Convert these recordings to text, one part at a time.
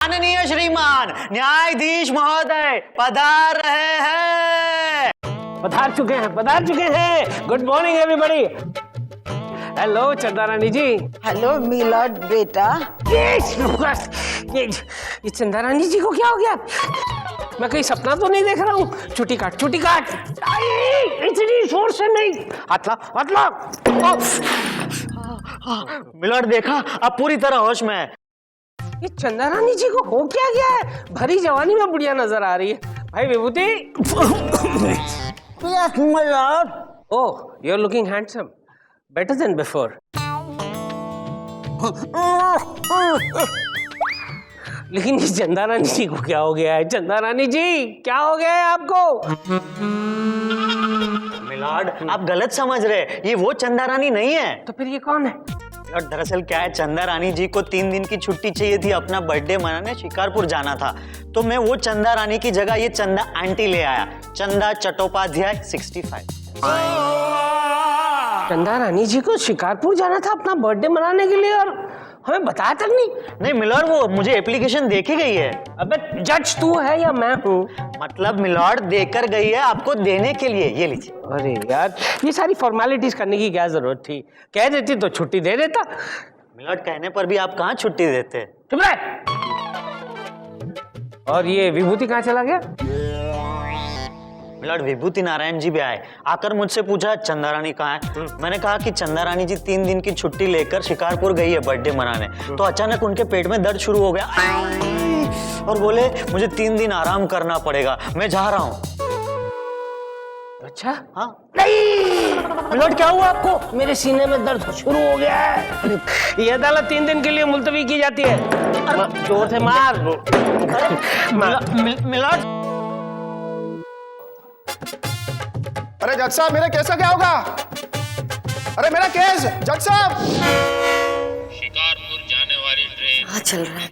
माननीय श्रीमान न्यायाधीश महोदय पधार रहे हैं। पधार चुके हैं। Good morning everybody. हेलो चंदा रानी जी। हेलो मिलॉर्ड बेटा। ये चंदा रानी जी को क्या हो गया? मैं कहीं सपना तो नहीं देख रहा हूँ? छुट्टी काट। इतनी जोर से नहीं। हाथ ला। मिलॉर्ड देखा, अब पूरी तरह होश में है। ये चंदा रानी जी को हो क्या गया है? भरी जवानी में बुढ़िया नजर आ रही है। भाई विभूति। Yes, my lord. Oh, you're looking handsome. Better than before. लेकिन इस चंदा रानी जी को क्या हो गया है? चंदा रानी जी क्या हो गया है आपको? मिलॉर्ड आप गलत समझ रहे, ये वो चंदा रानी नहीं है। तो फिर ये कौन है? और दरअसल क्या है, चंदा रानी जी को 3 दिन की छुट्टी चाहिए थी, अपना बर्थडे मनाने शिकारपुर जाना था। तो मैं वो चंदा रानी की जगह ये चंदा आंटी ले आया। चंदा चट्टोपाध्याय 65। चंदा रानी जी को शिकारपुर जाना था अपना बर्थडे मनाने के लिए और हमें बताया तक नहीं। मिलॉर्ड वो मुझे एप्लीकेशन देके गई है। अबे जज तू है या मैं हूँ? मतलब मिलॉर्ड देकर गई है आपको देने के लिए, ये लीजिए। अरे यार ये सारी फॉर्मेलिटीज करने की क्या जरूरत थी? कह देती तो छुट्टी दे देता। मिलॉर्ड कहने पर भी आप कहाँ छुट्टी देते? चुप रह। और ये विभूति कहाँ चला गया? मिलॉर्ड विभूति नारायण जी भी आए, आकर मुझसे पूछा चंदा रानी कहाँ है। मैंने कहा कि चंदा रानी जी 3 दिन की छुट्टी लेकर शिकारपुर गई है बर्थडे मनाने। तो अचानक उनके पेट में दर्द शुरू हो गया और बोले मुझे 3 दिन आराम करना पड़ेगा, मैं जा रहा हूँ। अच्छा हाँ नहीं मिलॉर्ड क्या हुआ आपको? मेरे सीने में दर्द शुरू हो गया है। ये अदालत 3 दिन के लिए मुलतवी की जाती है। जोर से मार। मिलॉर्ड अरे जज साहब मेरा केस का क्या होगा? अरे मेरा केस जज साहब। शिकारपुर जाने वाली ट्रेन हाँ चल रहा है।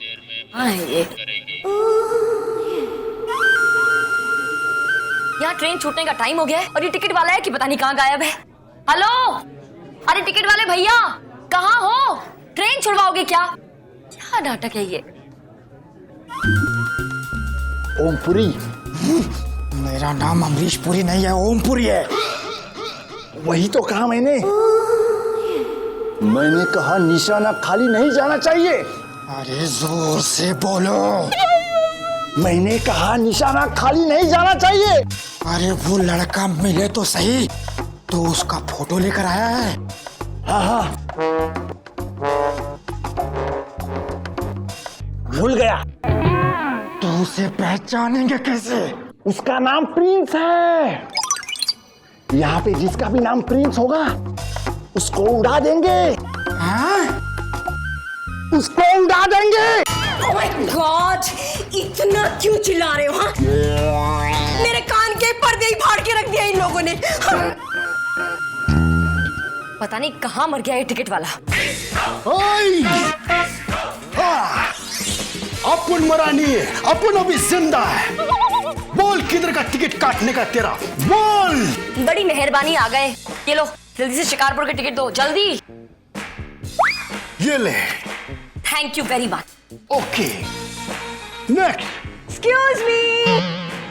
हाँ ये यहाँ ट्रेन छूटने का टाइम हो गया है और ये टिकट वाला है कि पता नहीं कहाँ गायब है। हेलो, अरे टिकट वाले भैया कहाँ हो? ट्रेन छुड़वाओगे क्या? क्या नाटक है ये? ओमपुरी। मेरा नाम अमरीश पुरी नहीं है, ओमपुरी है। वही तो कहा मैंने कहा निशाना खाली नहीं जाना चाहिए। अरे जोर से बोलो। मैंने कहा निशाना खाली नहीं जाना चाहिए। अरे वो लड़का मिले तो सही, तो उसका फोटो लेकर आया है। हाँ भूल गया। तो उसे पहचानेंगे कैसे? उसका नाम प्रिंस है। यहाँ पे जिसका भी नाम प्रिंस होगा उसको उड़ा देंगे। हाँ? उसको उड़ा देंगे। ओह माय गॉड, इतना क्यों चिल्ला रहे हो? हाँ? मेरे कान के पर्दे ही फाड़ के रख दिया इन लोगों ने। हाँ? पता नहीं कहाँ मर गया ये टिकट वाला। अपन मरा नहीं है, अपन अभी जिंदा है। बोल किधर का टिकट काटने का तेरा? बोल। बड़ी मेहरबानी आ गए। ये लो जल्दी से शिकारपुर के टिकट दो, जल्दी। ये ले। Thank you very much. Okay next. Excuse me.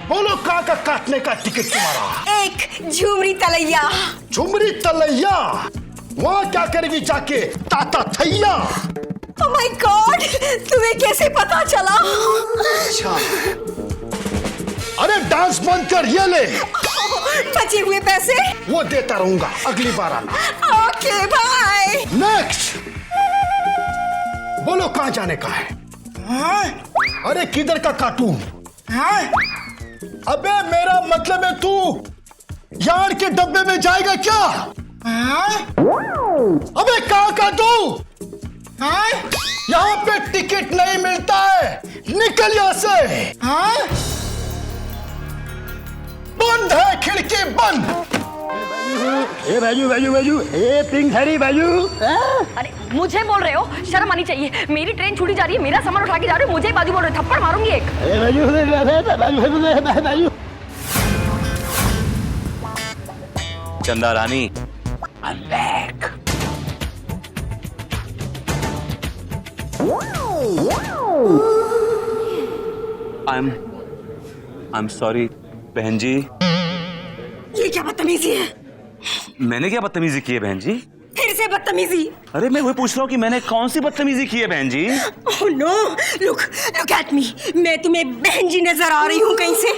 बोलो कहाँ का काटने का टिकट तुम्हारा? एक झुमरी तलैया। झुमरी तलैया? वहाँ क्या करेगी जाके ताता थैया? ओह माय गॉड, तुम्हें कैसे पता चला? अच्छा अरे डांस बंद कर, ये ले। बचे हुए पैसे वो देता रहूंगा, अगली बार आना। Okay bye. नेक्स्ट। बोलो कहाँ जाने का है? अरे किधर का काटूं? अबे मेरा मतलब है तू यार के डब्बे में जाएगा क्या? अबे कहाँ काटूं? यहाँ पे टिकट नहीं मिलता है, निकल यहाँ से। बंद है खिड़की, बंद। ए बाजू ए पिंक साड़ी बाजू। अरे मुझे बोल रहे हो? शर्म आनी चाहिए। मेरी ट्रेन छूटी जा रही है, मेरा सामान उठा के जा रहे हो, मुझे बाजू बोल रहे हो? थप्पड़ मारूंगी एक। चंदा रानी I'm back. I am sorry बहन जी। ये क्या बदतमीजी है? मैंने क्या बदतमीजी की है बहन जी? फिर से बदतमीजी? अरे मैं वही पूछ रहा हूँ कि मैंने कौन सी बदतमीजी की है बहन जी? Oh no, look at me, मैं तुम्हें बहन जी नजर आ रही हूँ कहीं से?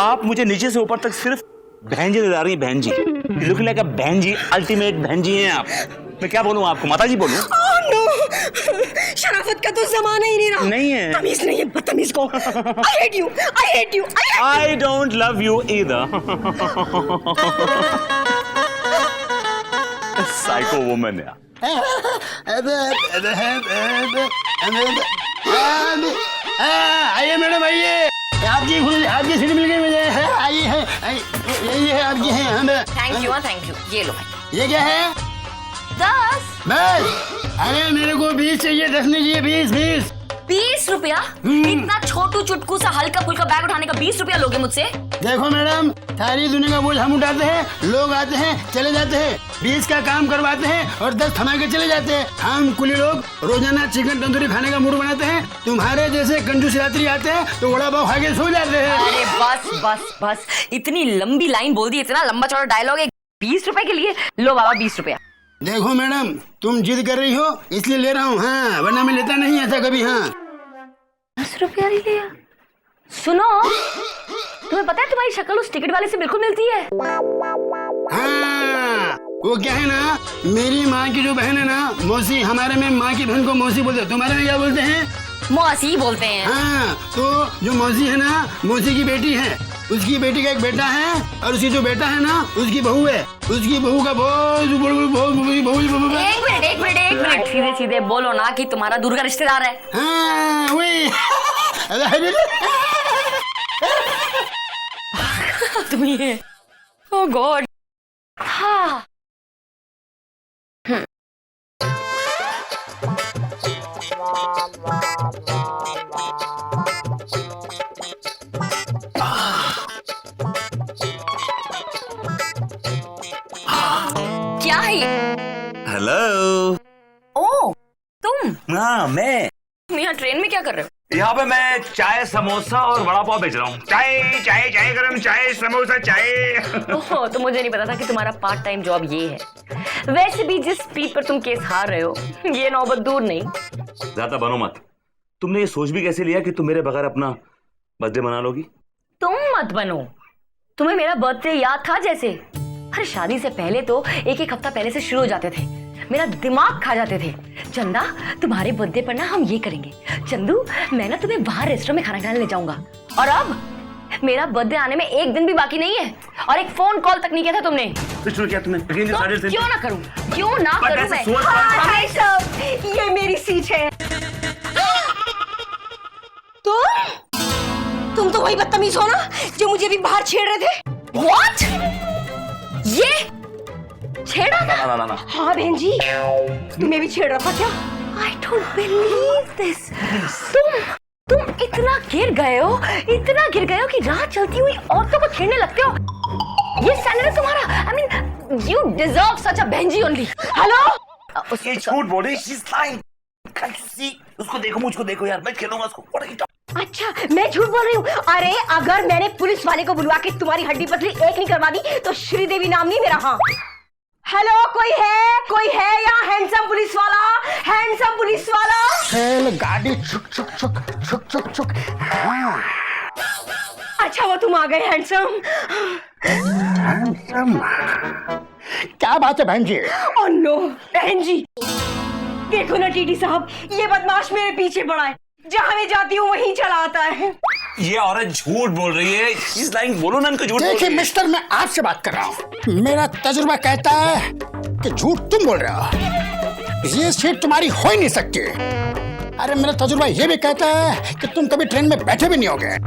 आप मुझे नीचे से ऊपर तक सिर्फ बहन जी नजर आ रही है बहन जी। लुक लाइक अ बहन जी, अल्टीमेट बहन जी हैं आप। मैं क्या बोलूँ आपको, माता जी बोलूँ? ओह नो, शराफत का तो जमाना ही नहीं रहा। नहीं है। तमीज नहीं है बदतमीज को। I hate you, I hate you, I don't love you either. Psycho woman यार। आइए मैडम आइए, आपकी सीट मिल गई मुझे। आइए ये आपकी है। हमें थैंक यू, ये लो। ये क्या है? 10 बस। अरे मेरे को 20 चाहिए, 10 नहीं चाहिए, 20। 20 रुपया? इतना छोटू चुटकू सा हल्का फुल्का बैग उठाने का 20 रुपया लोगे मुझसे? देखो मैडम, सारी दुनिया का बोझ हम उठाते हैं, लोग आते हैं चले जाते हैं, 20 का काम करवाते हैं और 10 थमा के चले जाते हैं। हम कुली लोग रोजाना चिकन तंदूरी खाने का मूड बनाते हैं, तुम्हारे जैसे कंजूस यात्री आते हैं तो वड़ा पाव खा के सो जाते हैं। अरे बस, इतनी लंबी लाइन बोल दी, इतना लंबा चौड़ा डायलॉग है 20 रुपए के लिए? लो बाबा 20 रुपया। देखो मैडम, तुम जिद कर रही हो इसलिए ले रहा हूँ, हाँ, वरना मैं लेता नहीं ऐसा कभी। हाँ 10 रुपया ही लिया। सुनो, तुम्हें पता है तुम्हारी शक्ल उस टिकट वाले से बिल्कुल मिलती है। हाँ, वो क्या है ना, मेरी माँ की जो बहन है ना, मौसी, हमारे में माँ की बहन को मौसी बोलते हैं, तुम्हारे में क्या बोलते हैं? मौसी बोलते हैं। हाँ, तो जो मौसी है ना, मौसी की बेटी है, उसकी बेटी का एक बेटा है और उसकी जो बेटा है ना, उसकी बहू है, उसकी बहू का बहुत एक मिनट सीधे सीधे बोलो ना कि तुम्हारा दूर का रिश्तेदार है। हाँ वही। तुम ये, ओह गॉड। हाँ क्या है ये? हेलो। ओह तुम? हाँ मैं यहाँ ट्रेन में क्या कर रहे हो? यहाँ पे मैं चाय समोसा और वड़ा पाव बेच रहा हूँ। चाय गरम चाय समोसा चाय। ओह तो मुझे नहीं पता था कि तुम्हारा पार्ट टाइम जॉब ये है। वैसे भी जिस स्पीड पर तुम केस हार रहे हो, ये नौबत दूर नहीं। ज्यादा बनो मत। तुमने ये सोच भी कैसे लिया कि तुम मेरे बगैर अपना बर्थडे मना लोगी? तुम मत बनो। तुम्हें मेरा बर्थडे याद था जैसे? अरे शादी से पहले तो एक हफ्ता पहले से शुरू हो जाते थे, मेरा दिमाग खा जाते थे। चंदा, तुम्हारे बर्थडे पर ना हम ये करेंगे। चंदू, मैं ना तुम्हें बाहर रेस्टोरेंट में खाना खाने ले जाऊंगा। और अब मेरा बर्थडे आने में एक दिन भी बाकी नहीं है और एक फोन कॉल तक नहीं किया था तुमने। तो क्या तुमने तो क्यों ना करूं मैं? हाय सब, ये मेरी सीट है। तुम तो वही बदतमीज हो ना जो मुझे भी बाहर छेड़ रहे थे। What? ये छेड़ा था? ना। हाँ बहन जी, तुम्हें भी छेड़ रहा था क्या? I don't believe this. तुम इतना गिर गए हो कि राह चलती हुई औरतों को छेड़ने लगते हो। ये स्टैंडर्ड है तुम्हारा? I mean, you deserve such a Benji only. Hello, ये झूठ बोल रही है, she's lying. उसको देखो, मुझको देखो यार, मैं खेलूंगा उसको। अच्छा मैं झूठ बोल रही हूँ? अरे अगर मैंने पुलिस वाले को बुलवा के तुम्हारी हड्डी पसली एक नहीं करवा दी तो श्रीदेवी नाम नहीं मेरा। हाँ हेलो, कोई है यहाँ? हैंडसम पुलिस वाला। गाड़ी छुक। हाँ। अच्छा वो तुम आ गए हैंडसम। क्या बात है बहन जी? ओह नो बहन जी, देखो ना टीटी साहब, ये बदमाश मेरे पीछे पड़ा है, जहाँ मैं जाती हूँ वहीं चला आता है। ये औरत झूठ बोल रही है, she's lying। बोलो ना इनको झूठ बोल रही देखिए है। मिस्टर, मैं आपसे बात कर रहा हूँ। मेरा तजुर्बा कहता है कि झूठ तुम बोल रहे हो, ये सीट तुम्हारी हो ही नहीं सकती। अरे मेरा तजुर्बा ये भी कहता है कि तुम कभी ट्रेन में बैठे भी नहीं होगे।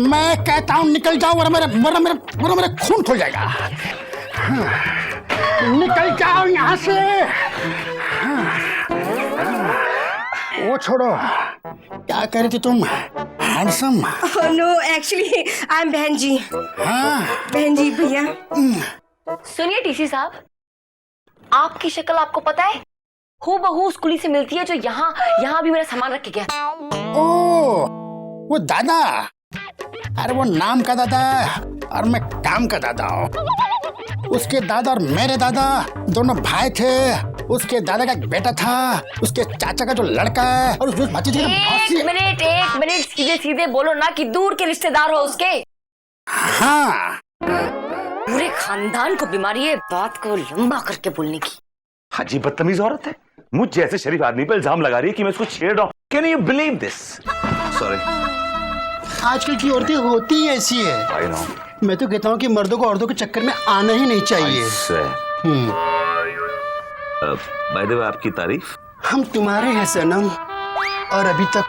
मैं कहता हूँ निकल जाओ वरना मेरा खून खुल जाएगा। निकल जाओ यहाँ से। वो छोड़ो, क्या कह रही थी तुम? Handsome? No actually I am बहन जी। हाँ बहन जी भैया। सुनिए टीसी साहब, आपकी शक्ल आपको पता है हूबहू उस कुली से मिलती है जो यहाँ भी मेरा सामान रख के गया। ओ, वो दादा, अरे वो नाम का दादा और मैं काम का दादा हूँ। उसके दादा और मेरे दादा दोनों भाई थे। उसके दादा का एक बेटा था, उसके चाचा का जो लड़का है और उस भतीजे का मौसी। एक मिनट सीधे सीधे बोलो ना कि दूर के रिश्तेदार हो उसके। हाँ, पूरे खानदान को बीमारी है बात को लंबा करके बोलने की। अजीब बदतमीज औरत है, मुझ जैसे शरीफ आदमी पर इल्जाम लगा रही है कि मैं उसको छेड़ रहा हूँ। Can you believe this? Sorry. आजकल की औरतें होती ही ऐसी है। I know. मैं तो कहता हूँ कि मर्दों को औरतों के चक्कर में आना ही नहीं चाहिए। बाय द वे, आपकी तारीफ। हम तुम्हारे हैं सनम और अभी तक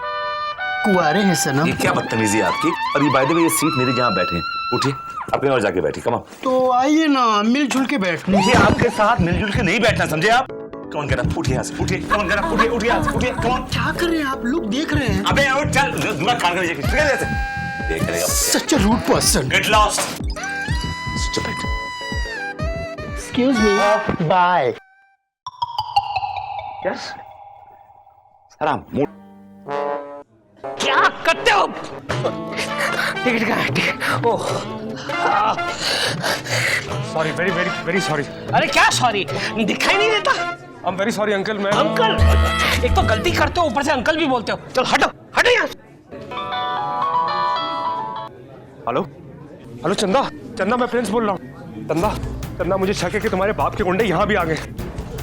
कुंवारे हैं सनम। ये क्या बदतमीजी है आपकी? और ये बाय द वे, ये सीट मेरी जहाँ बैठे हैं, उठिए अपने और जाके बैठिए। Come on. तो आइए ना, मिलजुल के बैठ। मुझे आपके साथ मिलजुल के नहीं बैठना, समझे आप? कौन कह रहा? उठिए यहाँ से, उठिए। कौन कह रहा? उठिए, उठिए यहाँ से, उठिए। कौन? क्या कर रहे हैं आप लोग? देख रहे हैं। अबे उठ, चल। दूंगा कान कर जैसे देख रहेगा। Such a rude person. Get lost. Stupid. Excuse me, bye. Yes आराम। क्या करते हो? टिकट का ticket. Oh, sorry, very very very sorry. अरे क्या सॉरी, दिखाई नहीं देता? I am very sorry uncle. मैं अंकल, एक तो गलती करते हो ऊपर से अंकल भी बोलते हो। चल हटो हटो यहाँ से। हेलो हेलो चंदा, चंदा मैं प्रिंस बोल रहा हूँ। चंदा, चंदा मुझे शक है कि तुम्हारे बाप के गुंडे यहाँ भी आ गए।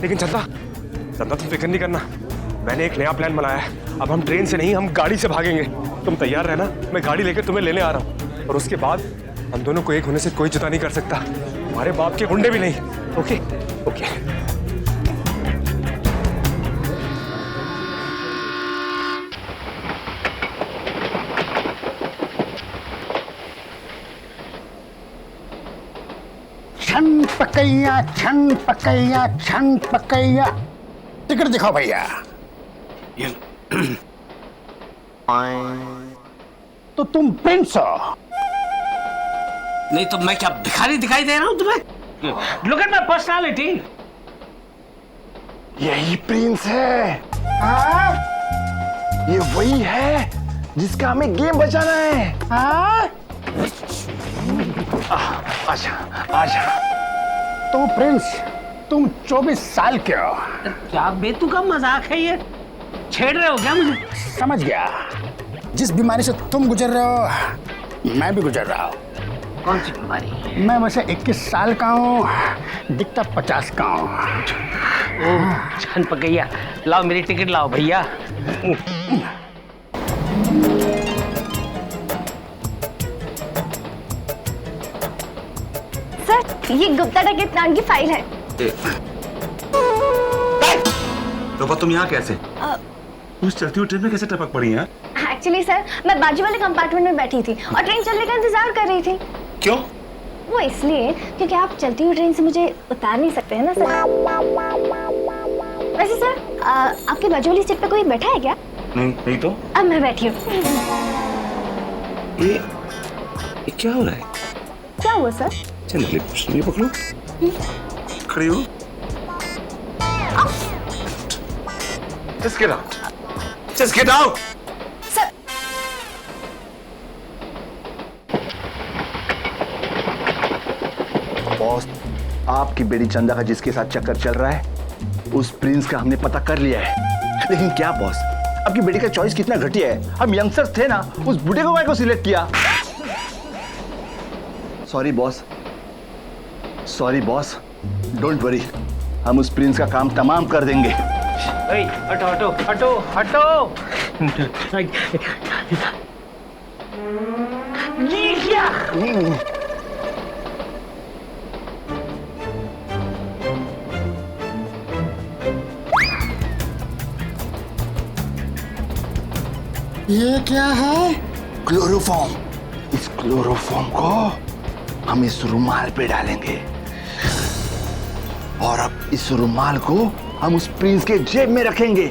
लेकिन चंदा, चंदा तुम फिक्र नहीं करना, मैंने एक नया प्लान बनाया है। अब हम ट्रेन से नहीं, हम गाड़ी से भागेंगे। तुम तैयार रहना, मैं गाड़ी लेकर तुम्हें लेने आ रहा हूँ। और उसके बाद हम दोनों को एक होने से कोई जुदा नहीं कर सकता, हमारे बाप के गुंडे भी नहीं। Okay okay. छन पकैया, छन पकैया, छन पकैया। टिकट दिखाओ भैया। तो तुम प्रिंस हो? नहीं तो मैं क्या भिखारी दिखाई दे रहा हूँ तुम्हें? Look at my personality. यही प्रिंस है। हाँ? ये वही है जिसका हमें गेम बचाना है। हाँ? आजा आजा। तो प्रिंस, तुम 24 साल के हो। क्या बेतुका मजाक है ये? छेड़ रहे हो क्या मुझे? समझ गया। जिस बीमारी से तुम गुजर रहे हो, मैं भी गुजर रहा हूँ। कौन सी बीमारी? मैं वैसे 21 साल का हूँ, दिखता 50 का हूँ। ओह छन पकैया, लाओ मेरी टिकट लाओ भैया। सर, ये गुप्ता डकैत कांड की फाइल है। तो तुम यहाँ कैसे? उस चलती हुई ट्रेन में कैसे टपक पड़ी है? एक्चुअली सर, मैं बाजू वाले कंपार्टमेंट में बैठी थी और ट्रेन चलने का इंतजार कर रही थी। क्यों? वो इसलिए क्योंकि आप चलती हुई ट्रेन से मुझे उतार नहीं सकते हैं ना सर। वैसे सर, आपके बाजू वाली सीट पे कोई बैठा है क्या? नहीं तो। अब मैं बैठी हूँ। ये क्या हो रहा है? क्या हुआ सर? चल ये पकड़ो, खड़ी हो। Just get out. Just get out. Sir, boss, आपकी बेटी चंदा का जिसके साथ चक्कर चल रहा है, उस प्रिंस का हमने पता कर लिया है। लेकिन क्या बॉस, आपकी बेटी का चॉइस कितना घटिया है। हम यंगस्टर्स थे ना, उस बूढ़े को को सिलेक्ट किया। Sorry boss, sorry boss, don't worry, हम उस प्रिंस का काम तमाम कर देंगे। हटो हटो हटो हटो। ये क्या? ये क्या है? क्लोरोफॉर्म। इस क्लोरोफॉर्म को हम इस रुमाल पे डालेंगे और अब इस रुमाल को हम उस प्रिंस के जेब में रखेंगे।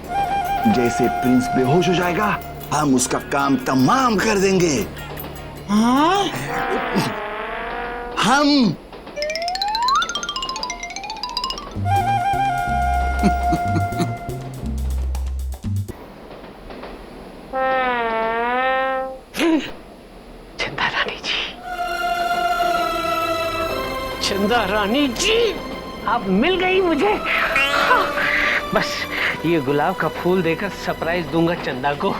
जैसे प्रिंस बेहोश हो जाएगा, हम उसका काम तमाम कर देंगे। हाँ? हम चंदा रानी जी, आप मिल गई मुझे। बस ये गुलाब का फूल देकर सरप्राइज दूंगा चंदा को।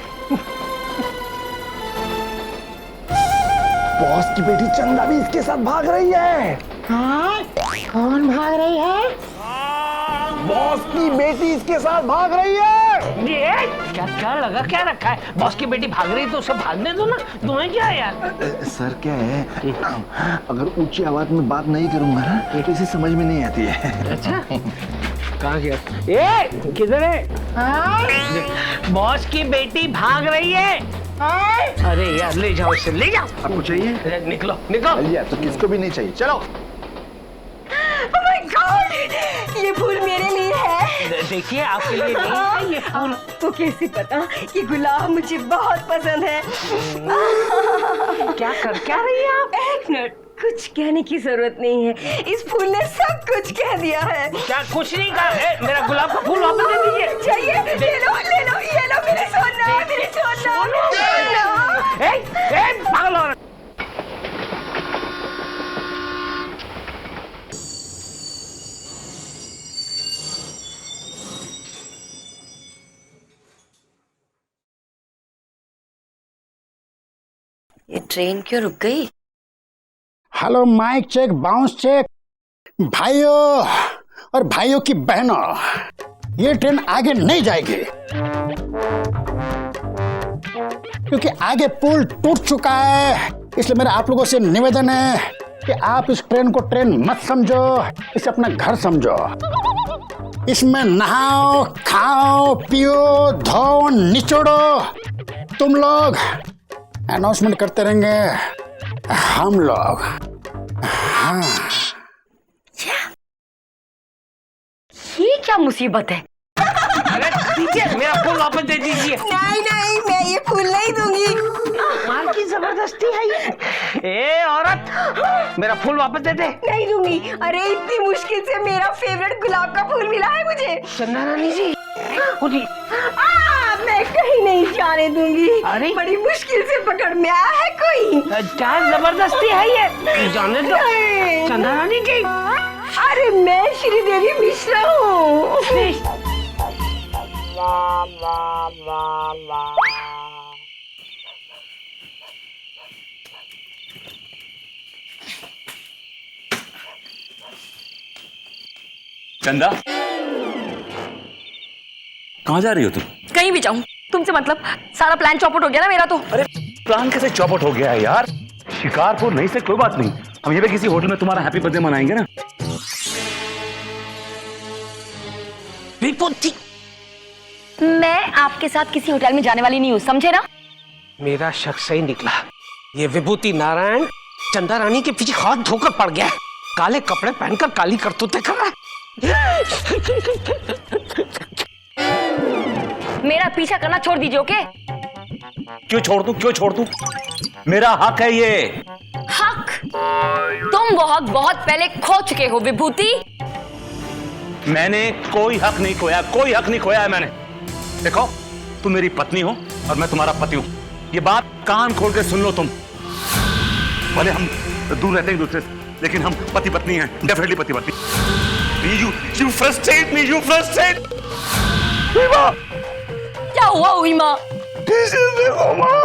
बॉस की बेटी चंदा भी इसके साथ भाग रही है। हाँ? कौन भाग रही है? बॉस की बेटी इसके साथ भाग रही है। ये क्या क्या लगा, क्या रखा है? बॉस की बेटी भाग रही तो उसे भागने दो ना, तुम्हें क्या यार? सर क्या है, अगर ऊंची आवाज में बात नहीं करूंगा ना तो इसे समझ में नहीं आती है। अच्छा कहाँ गया? ए किधर है? बॉस की बेटी भाग रही है। अरे यार ले जाओ इसे, ले जाओ। आपको चाहिए? निकलो निकलो। लिया तो किसको भी नहीं चाहिए, चलो। Oh my God! ये फूल मेरे लिए है। देखिए आपके लिए नहीं है ये फूल। तो कैसे पता कि गुलाब मुझे बहुत पसंद है? क्या रही है आप? एक मिनट, कुछ कहने की जरूरत नहीं है, इस फूल ने सब कुछ कह दिया है। क्या कुछ नहीं कहा? मेरा गुलाब का फूल वापस दे दीजिए। चाहिए? ले लो ले लो, ये लो मेरी सोना, मेरी सोना। पागल औरत। ये ट्रेन क्यों रुक गई? Hello, mike check, bounce check. भाइयों और भाइयों की बहनों, ये ट्रेन आगे नहीं जाएगी क्योंकि आगे पुल टूट चुका है। इसलिए मेरा आप लोगों से निवेदन है कि आप इस ट्रेन को ट्रेन मत समझो, इसे अपना घर समझो। इसमें नहाओ, खाओ, पियो, धो, निचोड़ो। तुम लोग अनाउंसमेंट करते रहेंगे, हम लोग। हाँ। ये क्या मुसीबत है? अरे दीजिए, मेरा फूल वापस दे दीजिए। नहीं नहीं, मैं ये फूल नहीं दूंगी। मार की जबरदस्ती है ये। ए औरत, मेरा फूल वापस दे दे। नहीं दूंगी। अरे इतनी मुश्किल से मेरा फेवरेट गुलाब का फूल मिला है मुझे। चंदा रानी जी, मैं कहीं नहीं जाने दूंगी। अरे बड़ी मुश्किल से पकड़ में आया है कोई। क्या जबरदस्ती है ये? जाने दो चंदा रानी जी। अरे मैं श्रीदेवी मिश्रा हूँ। चंदा, कहाँ जा रही हो तुम? कहीं भी जाऊं, तुमसे मतलब। सारा प्लान चौपट हो गया ना मेरा तो। अरे प्लान कैसे चौपट हो गया है यार? शिकारपुर नहीं से कोई बात नहीं, हम ये भी किसी होटल में तुम्हारा हैप्पी बर्थडे मनाएंगे ना। विभूति, मैं आपके साथ किसी होटल में जाने वाली नहीं हूँ, समझे ना? मेरा शक सही निकला। ये विभूति नारायण चंदा रानी के पीछे हाथ धोकर पड़ गया। काले कपड़े पहनकर काली करतूतें कर रहा है। मेरा पीछा करना छोड़ दीजिए, ओके? क्यों छोड़ दूं, क्यों छोड़ दूं? मेरा हक है ये। हक? तुम वो हक बहुत पहले खो चुके हो विभूति। मैंने कोई हक नहीं खोया, कोई हक नहीं खोया है मैंने। देखो, तुम मेरी पत्नी हो और मैं तुम्हारा पति हूं। ये बात कान खोल के सुन लो तुम। भले हम दूर रहते हैं एक दूसरे से, लेकिन हम पति पत्नी हैं, डेफिनेटली पति पत्नी। You frustrate me, you frustrate। क्या हुआ हुई माँ? देखो माँ,